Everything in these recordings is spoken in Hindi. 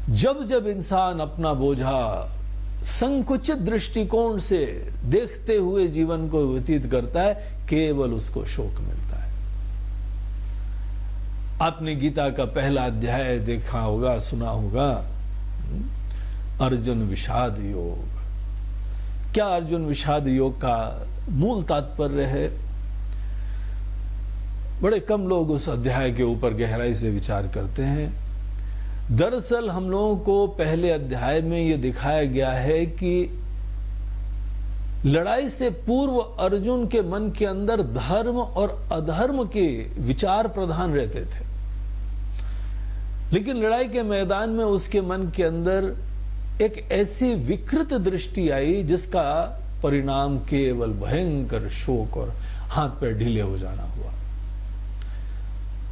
जब जब इंसान अपना बोझा संकुचित दृष्टिकोण से देखते हुए जीवन को व्यतीत करता है, केवल उसको शोक मिलता है। आपने गीता का पहला अध्याय देखा होगा, सुना होगा, अर्जुन विषाद योग। क्या अर्जुन विषाद योग का मूल तात्पर्य है? बड़े कम लोग उस अध्याय के ऊपर गहराई से विचार करते हैं। दरअसल हम लोगों को पहले अध्याय में यह दिखाया गया है कि लड़ाई से पूर्व अर्जुन के मन के अंदर धर्म और अधर्म के विचार प्रधान रहते थे, लेकिन लड़ाई के मैदान में उसके मन के अंदर एक ऐसी विकृत दृष्टि आई जिसका परिणाम केवल भयंकर शोक और हाथ पैर ढीले हो जाना हुआ।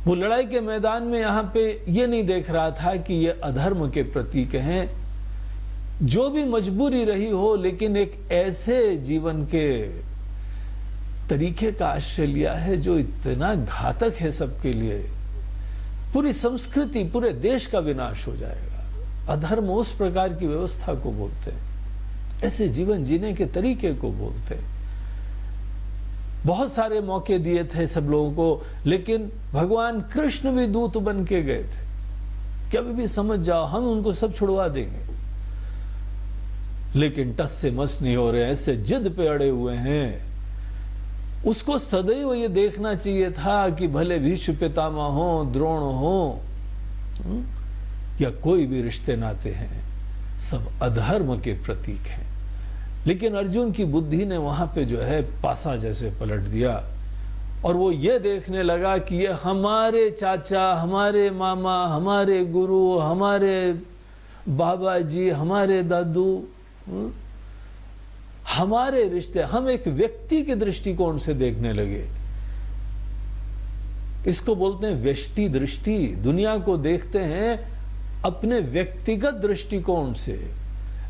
वो लड़ाई के मैदान में यहां पे ये नहीं देख रहा था कि ये अधर्म के प्रतीक हैं, जो भी मजबूरी रही हो, लेकिन एक ऐसे जीवन के तरीके का आश्रय लिया है जो इतना घातक है सबके लिए, पूरी संस्कृति, पूरे देश का विनाश हो जाएगा। अधर्म उस प्रकार की व्यवस्था को बोलते हैं, ऐसे जीवन जीने के तरीके को बोलते हैं। बहुत सारे मौके दिए थे सब लोगों को, लेकिन भगवान कृष्ण भी दूत बन के गए थे कि अभी भी समझ जाओ, हम उनको सब छुड़वा देंगे, लेकिन टस से मस नहीं हो रहे, ऐसे जिद पे अड़े हुए हैं। उसको सदैव ये देखना चाहिए था कि भले भीष्म पितामह हो, द्रोण हो, या कोई भी रिश्ते नाते हैं, सब अधर्म के प्रतीक हैं। लेकिन अर्जुन की बुद्धि ने वहां पे जो है पासा जैसे पलट दिया, और वो ये देखने लगा कि ये हमारे चाचा, हमारे मामा, हमारे गुरु, हमारे बाबा जी, हमारे दादू, हमारे रिश्ते, हम एक व्यक्ति के दृष्टिकोण से देखने लगे। इसको बोलते हैं व्यष्टि दृष्टि। दुनिया को देखते हैं अपने व्यक्तिगत दृष्टिकोण से,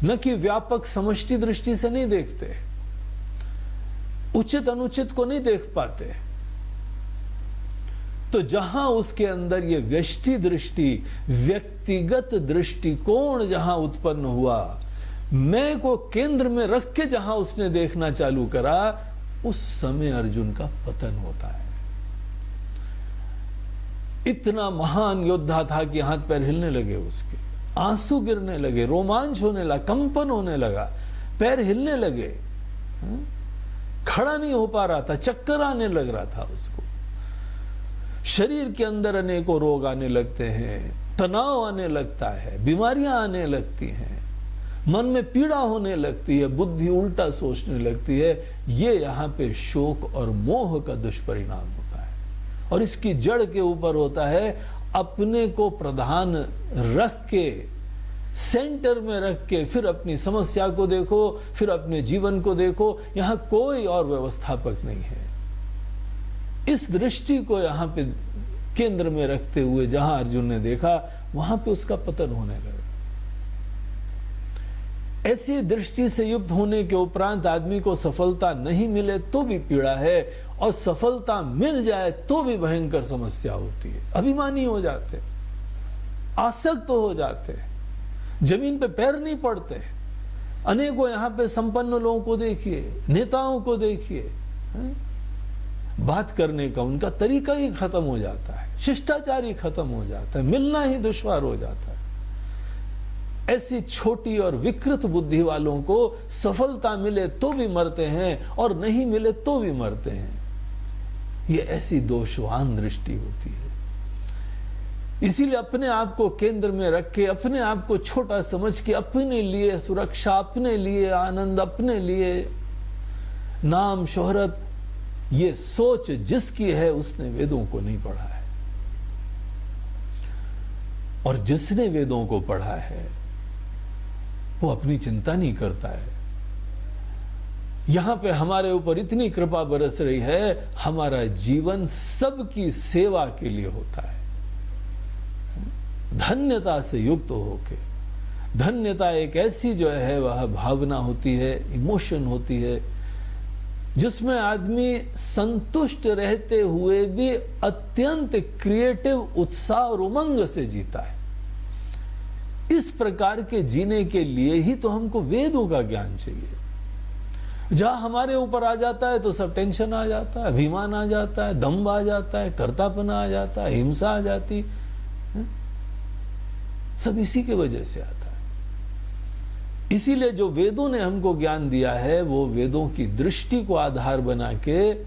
न कि व्यापक समष्टि दृष्टि से नहीं देखते, उचित अनुचित को नहीं देख पाते। तो जहां उसके अंदर ये व्यष्टि दृष्टि, व्यक्तिगत दृष्टिकोण जहां उत्पन्न हुआ, मैं को केंद्र में रख के जहां उसने देखना चालू करा, उस समय अर्जुन का पतन होता है। इतना महान योद्धा था कि हाथ पैर हिलने लगे, उसके आंसू गिरने लगे, रोमांच होने लगा, कंपन होने लगा, पैर हिलने लगे, खड़ा नहीं हो पा रहा था, चक्कर आने लग रहा था उसको। शरीर के अंदर अनेकों रोग आने लगते हैं, तनाव आने लगता है, बीमारियां आने लगती हैं, मन में पीड़ा होने लगती है, बुद्धि उल्टा सोचने लगती है। ये यहाँ पे शोक और मोह का दुष्परिणाम होता है, और इसकी जड़ के ऊपर होता है अपने को प्रधान रख के, सेंटर में रख के, फिर अपनी समस्या को देखो, फिर अपने जीवन को देखो। यहां कोई और व्यवस्थापक नहीं है। इस दृष्टि को यहां पे केंद्र में रखते हुए जहां अर्जुन ने देखा, वहां पे उसका पतन होने लगा। ऐसी दृष्टि से युक्त होने के उपरांत आदमी को सफलता नहीं मिले तो भी पीड़ा है, और सफलता मिल जाए तो भी भयंकर समस्या होती है। अभिमानी हो जाते, आसक्त हो जाते, जमीन पे पैर नहीं पड़ते। अनेकों यहां पे संपन्न लोगों को देखिए, नेताओं को देखिए, बात करने का उनका तरीका ही खत्म हो जाता है, शिष्टाचार ही खत्म हो जाता है, मिलना ही दुश्वार हो जाता है। ऐसी छोटी और विकृत बुद्धि वालों को सफलता मिले तो भी मरते हैं, और नहीं मिले तो भी मरते हैं। ये ऐसी दोषवान दृष्टि होती है। इसीलिए अपने आप को केंद्र में रख के, अपने आप को छोटा समझ के, अपने लिए सुरक्षा, अपने लिए आनंद, अपने लिए नाम शोहरत, ये सोच जिसकी है उसने वेदों को नहीं पढ़ा है, और जिसने वेदों को पढ़ा है वो अपनी चिंता नहीं करता है। यहां पे हमारे ऊपर इतनी कृपा बरस रही है, हमारा जीवन सबकी सेवा के लिए होता है, धन्यता से युक्त होके। धन्यता एक ऐसी जो है वह भावना होती है, इमोशन होती है, जिसमें आदमी संतुष्ट रहते हुए भी अत्यंत क्रिएटिव उत्साह और उमंग से जीता है। इस प्रकार के जीने के लिए ही तो हमको वेदों का ज्ञान चाहिए। जहां हमारे ऊपर आ जाता है तो सब टेंशन आ जाता है, अभिमान आ जाता है, दम्भ आ जाता है, कर्तापना आ जाता है, हिंसा आ जाती है। सब इसी के वजह से आता है। इसीलिए जो वेदों ने हमको ज्ञान दिया है वो वेदों की दृष्टि को आधार बना के